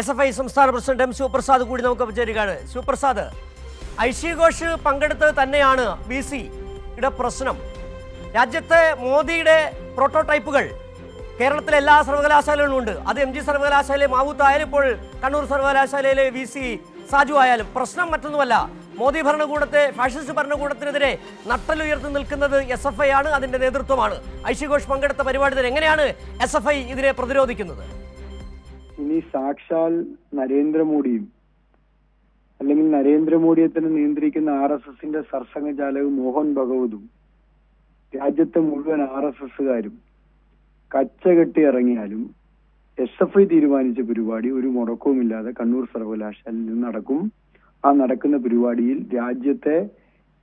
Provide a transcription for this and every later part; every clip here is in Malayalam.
SFI സംസ്ഥാന പ്രസിഡന്റ് M. ശിവപ്രസാദ് കൂടി നമുക്ക് ചേരുകയാണ്. ശിവപ്രസാദ്, ഐഷി ഘോഷ് പങ്കെടുത്തത് തന്നെയാണ് BC-യുടെ പ്രശ്നം. രാജ്യത്തെ മോദിയുടെ പ്രോട്ടോടൈപ്പുകൾ കേരളത്തിലെ എല്ലാ സർവകലാശാലകളിലും ഉണ്ട്. അത് MG സർവകലാശാലയിലെ മാവൂത്ത് ആയാലും ഇപ്പോൾ കണ്ണൂർ സർവകലാശാലയിലെ VC സാജു ആയാലും പ്രശ്നം മറ്റൊന്നുമല്ല. മോദി ഭരണകൂടത്തെ, ഫാഷിസ്റ്റ് ഭരണകൂടത്തിനെതിരെ നട്ടലുയർത്തി നിൽക്കുന്നത് SFI ആണ്, അതിന്റെ നേതൃത്വമാണ്. ഐഷി ഘോഷ് പങ്കെടുത്ത പരിപാടി തന്നെ. എങ്ങനെയാണ് SFI ഇതിനെ പ്രതിരോധിക്കുന്നത്? ഇനി സാക്ഷാൽ നരേന്ദ്രമോദിയും അല്ലെങ്കിൽ നരേന്ദ്രമോദിയെ തന്നെ നിയന്ത്രിക്കുന്ന RSSന്റെ സർസംഘചാലക് മോഹൻ ഭഗവതും രാജ്യത്തെ മുഴുവൻ RSSകാരും കച്ചകെട്ടി ഇറങ്ങിയാലും SFI തീരുമാനിച്ച പരിപാടി ഒരു മുടക്കവുമില്ലാതെ കണ്ണൂർ സർവകലാശാലയിൽ നിന്ന് നടക്കും. ആ നടക്കുന്ന പരിപാടിയിൽ രാജ്യത്തെ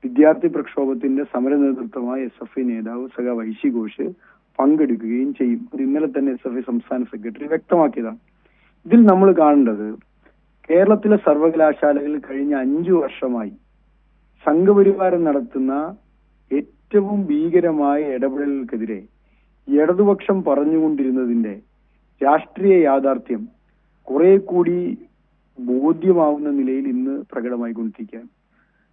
വിദ്യാർത്ഥി പ്രക്ഷോഭത്തിന്റെ സമര നേതൃത്വമായ SFI നേതാവ് സഖാവ് ഐഷി ഘോഷ് പങ്കെടുക്കുകയും ചെയ്യും. അത് ഇന്നലെ തന്നെ SFI സംസ്ഥാന സെക്രട്ടറി വ്യക്തമാക്കിയതാണ്. ഇതിൽ നമ്മൾ കാണേണ്ടത്, കേരളത്തിലെ സർവകലാശാലകളിൽ കഴിഞ്ഞ 5 വർഷമായി സംഘപരിവാരം നടത്തുന്ന ഏറ്റവും ഭീകരമായ ഇടപെടലുകൾക്കെതിരെ ഇടതുപക്ഷം പറഞ്ഞുകൊണ്ടിരുന്നതിന്റെ രാഷ്ട്രീയ യാഥാർത്ഥ്യം കുറെ കൂടി ബോധ്യമാവുന്ന നിലയിൽ ഇന്ന് പ്രകടമായിക്കൊണ്ടിരിക്കുകയാണ്.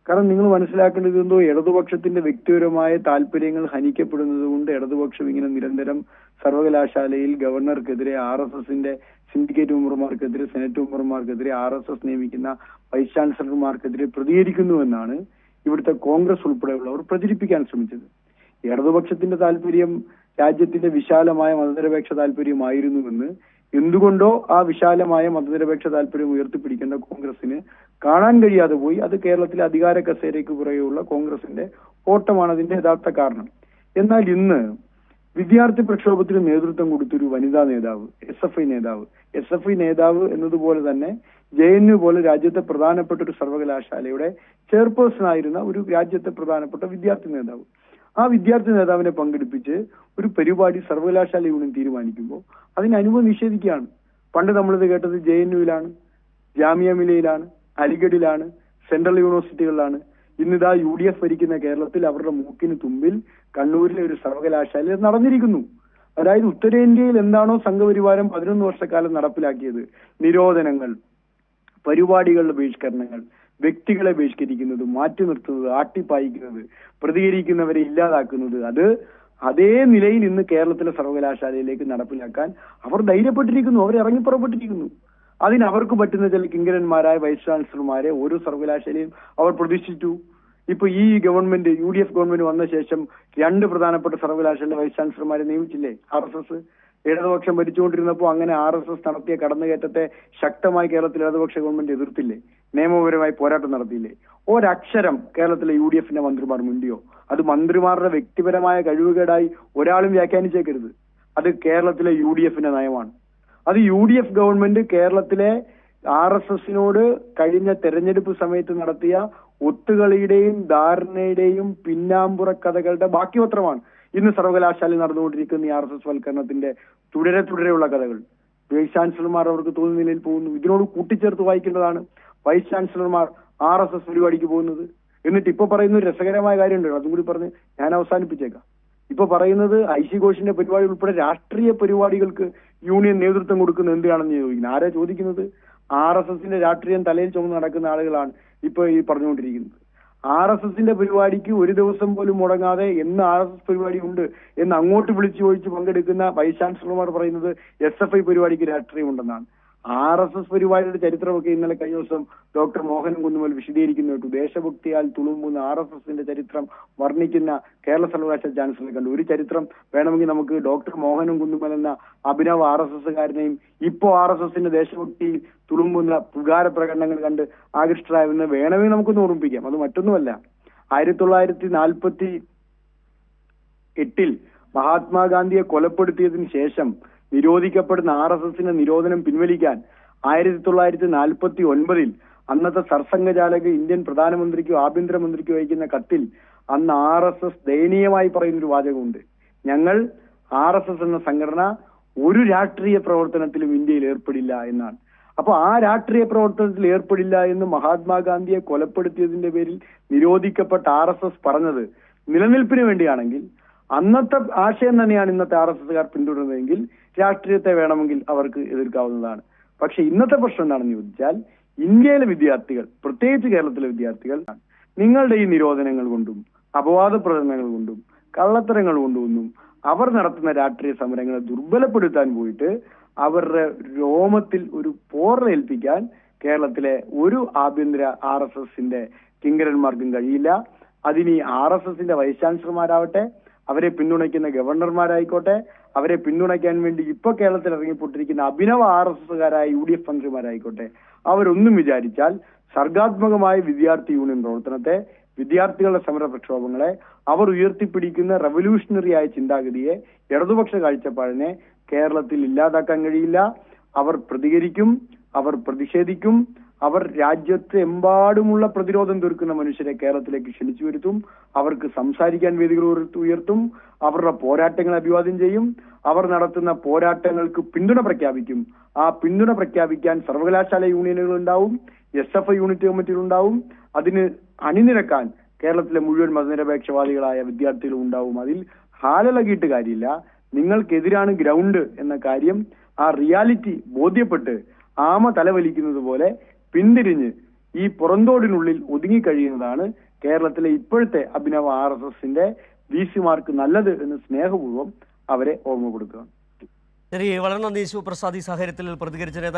കാരണം നിങ്ങൾ മനസ്സിലാക്കേണ്ടത് എന്തോ ഇടതുപക്ഷത്തിന്റെ വ്യക്തിപരമായ താല്പര്യങ്ങൾ ഹനിക്കപ്പെടുന്നത് കൊണ്ട് ഇടതുപക്ഷം ഇങ്ങനെ നിരന്തരം സർവകലാശാലയിൽ ഗവർണർക്കെതിരെ, RSSന്റെ സിൻഡിക്കേറ്റ് മെമ്പർമാർക്കെതിരെ, സെനറ്റ് മെമ്പർമാർക്കെതിരെ, RSS നിയമിക്കുന്ന വൈസ് ചാൻസലർമാർക്കെതിരെ പ്രതികരിക്കുന്നുവെന്നാണ് ഇവിടുത്തെ കോൺഗ്രസ് ഉൾപ്പെടെയുള്ളവർ പ്രചരിപ്പിക്കാൻ ശ്രമിച്ചത്. ഇടതുപക്ഷത്തിന്റെ താല്പര്യം രാജ്യത്തിന്റെ വിശാലമായ മതനിരപേക്ഷ താല്പര്യമായിരുന്നുവെന്ന് എന്തുകൊണ്ടോ ആ വിശാലമായ മതനിരപേക്ഷ താല്പര്യം ഉയർത്തിപ്പിടിക്കേണ്ട കോൺഗ്രസിന് കാണാൻ കഴിയാതെ പോയി. അത് കേരളത്തിലെ അധികാര കസേരയ്ക്ക് പുറകെയുള്ള കോൺഗ്രസിന്റെ ഓട്ടമാണ് അതിന്റെ യഥാർത്ഥ കാരണം. എന്നാൽ ഇന്ന് വിദ്യാർത്ഥി പ്രക്ഷോഭത്തിന് നേതൃത്വം കൊടുത്തൊരു വനിതാ നേതാവ്, SFI നേതാവ് എന്നതുപോലെ തന്നെ JNU പോലെ രാജ്യത്തെ പ്രധാനപ്പെട്ട ഒരു സർവകലാശാലയുടെ ചെയർപേഴ്സൺ ആയിരുന്ന ഒരു രാജ്യത്തെ പ്രധാനപ്പെട്ട വിദ്യാർത്ഥി നേതാവ്, ആ വിദ്യാർത്ഥി നേതാവിനെ പങ്കെടുപ്പിച്ച് ഒരു പരിപാടി സർവകലാശാല യൂണിയൻ തീരുമാനിക്കുമ്പോൾ അതിന് അനുമതി നിഷേധിക്കുകയാണ്. പണ്ട് നമ്മളിത് കേട്ടത് JNUവിലാണ്, ജാമിയ മില്ലയിലാണ്, അലിഗഡിലാണ്, സെൻട്രൽ യൂണിവേഴ്സിറ്റികളിലാണ്. ഇന്നിതാ UDF ഭരിക്കുന്ന കേരളത്തിൽ അവരുടെ മൂക്കിന് തുമ്പിൽ കണ്ണൂരിലെ ഒരു സർവകലാശാലയിൽ നടന്നിരിക്കുന്നു. അതായത് ഉത്തരേന്ത്യയിൽ എന്താണോ സംഘപരിവാരം 11 വർഷക്കാലം നടപ്പിലാക്കിയത്, നിരോധനങ്ങൾ, പരിപാടികളുടെ ബഹിഷ്കരണങ്ങൾ, വ്യക്തികളെ ബഹിഷ്കരിക്കുന്നത്, മാറ്റി നിർത്തുന്നത്, ആട്ടിപ്പായിക്കുന്നത്, പ്രതികരിക്കുന്നവരെ ഇല്ലാതാക്കുന്നത്, അത് അതേ നിലയിൽ ഇന്ന് കേരളത്തിലെ സർവകലാശാലയിലേക്ക് നടപ്പിലാക്കാൻ അവർ ധൈര്യപ്പെട്ടിരിക്കുന്നു, അവർ ഇറങ്ങിപ്പുറപ്പെട്ടിരിക്കുന്നു. അതിന് അവർക്ക് പറ്റുന്ന ചില കിങ്കരന്മാരായ വൈസ് ചാൻസലർമാരെ ഓരോ സർവകലാശാലയും അവർ പ്രതിഷ്ഠിച്ചു. ഇപ്പൊ ഈ ഗവൺമെന്റ്, UDF ഗവൺമെന്റ് വന്ന ശേഷം 2 പ്രധാനപ്പെട്ട സർവകലാശാല വൈസ് ചാൻസലർമാരെ നിയമിച്ചില്ലേ RSS? ഇടതുപക്ഷം ഭരിച്ചുകൊണ്ടിരുന്നപ്പോൾ അങ്ങനെ RSS നടത്തിയ കടന്നുകയറ്റത്തെ ശക്തമായി കേരളത്തിലെ ഇടതുപക്ഷ ഗവൺമെന്റ് എതിർത്തില്ലേ? നിയമപരമായി പോരാട്ടം നടത്തിയില്ലേ? ഒരക്ഷരം കേരളത്തിലെ UDFന്റെ മന്ത്രിമാർ മിണ്ടിയോ? അത് മന്ത്രിമാരുടെ വ്യക്തിപരമായ കഴിവുകേടായി ഒരാളും വ്യാഖ്യാനിച്ചേക്കരുത്. അത് കേരളത്തിലെ UDFന്റെ നയമാണ്. അത് UDF ഗവൺമെന്റ് കേരളത്തിലെ RSSനോട് കഴിഞ്ഞ തെരഞ്ഞെടുപ്പ് സമയത്ത് നടത്തിയ ഒത്തുകളിയുടെയും ധാരണയുടെയും പിന്നാമ്പുറ കഥകളുടെ ബാക്കി പത്രമാണ് ഇന്ന് സർവകലാശാലയിൽ നടന്നുകൊണ്ടിരിക്കുന്ന ഈ RSS വൽക്കരണത്തിന്റെ തുടരെയുള്ള കഥകൾ. വൈസ് ചാൻസലർമാർ അവർക്ക് തോന്നുന്ന നിലയിൽ പോകുന്നു. ഇതിനോട് കൂട്ടിച്ചേർത്ത് വായിക്കേണ്ടതാണ് വൈസ് ചാൻസലർമാർ RSS പരിപാടിക്ക് പോകുന്നത്. എന്നിട്ട് ഇപ്പൊ പറയുന്ന ഒരു രസകരമായ കാര്യമുണ്ട്, അതും കൂടി പറഞ്ഞ് ഞാൻ അവസാനിപ്പിച്ചേക്കാം. ഇപ്പൊ പറയുന്നത് ഐഷി ഘോഷിന്റെ പരിപാടി ഉൾപ്പെടെ രാഷ്ട്രീയ പരിപാടികൾക്ക് യൂണിയൻ നേതൃത്വം കൊടുക്കുന്നത് എന്തിനാണെന്ന് ചോദിക്കുന്നത്. ആരാ ചോദിക്കുന്നത്? RSSന്റെ രാഷ്ട്രീയം തലയിൽ ചുമന്ന് നടക്കുന്ന ആളുകളാണ് ഇപ്പൊ ഈ പറഞ്ഞുകൊണ്ടിരിക്കുന്നത്. RSSന്റെ പരിപാടിക്ക് ഒരു ദിവസം പോലും മുടങ്ങാതെ എന്ന് RSS പരിപാടി ഉണ്ട് എന്ന് അങ്ങോട്ട് വിളിച്ചു ചോദിച്ച് പങ്കെടുക്കുന്ന വൈസ് ചാൻസലർമാർ പറയുന്നത് SFI പരിപാടിക്ക് രാഷ്ട്രീയമുണ്ടെന്നാണ്. RSS പരിപാടിയുടെ ചരിത്രമൊക്കെ ഇന്നലെ കഴിഞ്ഞ ദിവസം ഡോക്ടർ മോഹൻ കുന്നുമൽ വിശദീകരിക്കുന്നു കേട്ടു. ദേശഭക്തിയാൽ തുളുമ്പുന്ന RSSന്റെ ചരിത്രം വർണ്ണിക്കുന്ന കേരള സർവകലാശാല ചാൻസലറെ കണ്ടു. ഒരു ചരിത്രം വേണമെങ്കിൽ നമുക്ക് ഡോക്ടർ മോഹനും കുന്നുമൽ എന്ന അഭിനവ RSSകാരനെയും ഇപ്പോ RSSന്റെ ദേശഭക്തി തുളുമ്പുന്ന പുകാര പ്രകടനങ്ങൾ കണ്ട് ആകൃഷ്ടരായെന്ന് വേണമെങ്കിൽ നമുക്കൊന്ന് ഓർമ്മിപ്പിക്കാം. അത് മറ്റൊന്നുമല്ല, 1948 മഹാത്മാഗാന്ധിയെ കൊലപ്പെടുത്തിയതിനു ശേഷം നിരോധിക്കപ്പെടുന്ന RSSന്റെ നിരോധനം പിൻവലിക്കാൻ 1949 അന്നത്തെ സർസംഘചാലക് ഇന്ത്യൻ പ്രധാനമന്ത്രിക്കോ ആഭ്യന്തരമന്ത്രിക്കോ അയക്കുന്ന കത്തിൽ അന്ന് RSS ദയനീയമായി പറയുന്നൊരു വാചകമുണ്ട്: ഞങ്ങൾ RSS എന്ന സംഘടന ഒരു രാഷ്ട്രീയ പ്രവർത്തനത്തിലും ഇന്ത്യയിൽ ഏർപ്പെടില്ല എന്നാണ്. അപ്പൊ ആ രാഷ്ട്രീയ പ്രവർത്തനത്തിൽ ഏർപ്പെടില്ല എന്ന് മഹാത്മാഗാന്ധിയെ കൊലപ്പെടുത്തിയതിന്റെ പേരിൽ നിരോധിക്കപ്പെട്ട RSS പറഞ്ഞത് നിലനിൽപ്പിന് വേണ്ടിയാണെങ്കിൽ അന്നത്തെ ആശയം തന്നെയാണ് ഇന്നത്തെ RSSകാർ പിന്തുടരുന്നതെങ്കിൽ രാഷ്ട്രീയത്തെ വേണമെങ്കിൽ അവർക്ക് എതിർക്കാവുന്നതാണ്. പക്ഷെ ഇന്നത്തെ പ്രശ്നം എന്താണെന്ന് ചോദിച്ചാൽ ഇന്ത്യയിലെ വിദ്യാർത്ഥികൾ, പ്രത്യേകിച്ച് കേരളത്തിലെ വിദ്യാർത്ഥികൾ, നിങ്ങളുടെ ഈ നിരോധനങ്ങൾ കൊണ്ടും അപവാദ പ്രചരണങ്ങൾ കൊണ്ടും കള്ളത്തരങ്ങൾ കൊണ്ടുമൊന്നും അവർ നടത്തുന്ന രാഷ്ട്രീയ സമരങ്ങളെ ദുർബലപ്പെടുത്താൻ പോയിട്ട് അവരുടെ രോമത്തിൽ ഒരു പോറലേൽപ്പിക്കാൻ കേരളത്തിലെ ഒരു ആഭ്യന്തര RSSന്റെ കിങ്കരന്മാർക്കും കഴിയില്ല. അതിന് RSSന്റെ വൈസ് ചാൻസലർമാരാവട്ടെ, അവരെ പിന്തുണയ്ക്കുന്ന ഗവർണർമാരായിക്കോട്ടെ, അവരെ പിന്തുണയ്ക്കാൻ വേണ്ടി ഇപ്പൊ കേരളത്തിൽ ഇറങ്ങിപ്പെട്ടിരിക്കുന്ന അഭിനവ RSSകാരായ UDF മന്ത്രിമാരായിക്കോട്ടെ, അവരൊന്നും വിചാരിച്ചാൽ സർഗാത്മകമായ വിദ്യാർത്ഥി യൂണിയൻ പ്രവർത്തനത്തെ, വിദ്യാർത്ഥികളുടെ സമര പ്രക്ഷോഭങ്ങളെ, അവർ ഉയർത്തിപ്പിടിക്കുന്ന റവല്യൂഷണറി ആയ ചിന്താഗതിയെ, ഇടതുപക്ഷ കാഴ്ചപ്പാടിനെ കേരളത്തിൽ ഇല്ലാതാക്കാൻ കഴിയില്ല. അവർ പ്രതികരിക്കും, അവർ പ്രതിഷേധിക്കും, അവർ രാജ്യത്ത് എമ്പാടുമുള്ള പ്രതിരോധം തീർക്കുന്ന മനുഷ്യരെ കേരളത്തിലേക്ക് ക്ഷണിച്ചു വരുത്തും, അവർക്ക് സംസാരിക്കാൻ വേദികൾ ഉയർത്തും, അവരുടെ പോരാട്ടങ്ങളെ അഭിവാദ്യം ചെയ്യും, അവർ നടത്തുന്ന പോരാട്ടങ്ങൾക്ക് പിന്തുണ പ്രഖ്യാപിക്കും. ആ പിന്തുണ പ്രഖ്യാപിക്കാൻ സർവകലാശാല യൂണിയനുകൾ ഉണ്ടാവും, SFI യൂണിറ്റ് കമ്മിറ്റികൾ ഉണ്ടാവും, അതിന് അണിനിരക്കാൻ കേരളത്തിലെ മുഴുവൻ മതനിരപേക്ഷവാദികളായ വിദ്യാർത്ഥികളും ഉണ്ടാവും. അതിൽ ഹാലലകിയിട്ട് കാര്യമില്ല. നിങ്ങൾക്കെതിരാണ് ഗ്രൗണ്ട് എന്ന കാര്യം, ആ റിയാലിറ്റി ബോധ്യപ്പെട്ട് ആമ തലവലിക്കുന്നത് പോലെ പിന്തിരിഞ്ഞ് ഈ പുറന്തോടിനുള്ളിൽ ഒതുങ്ങിക്കഴിയുന്നതാണ് കേരളത്തിലെ ഇപ്പോഴത്തെ അഭിനവ RSSന്റെ VC-മാർക്ക് നല്ലത് എന്ന് സ്നേഹപൂർവ്വം അവരെ ഓർമ്മപ്പെടുത്തുക. ശരി, വളരെ നന്ദി ശിവപ്രസാദ് ഈ സാഹചര്യത്തിൽ പ്രതികരിച്ചത്.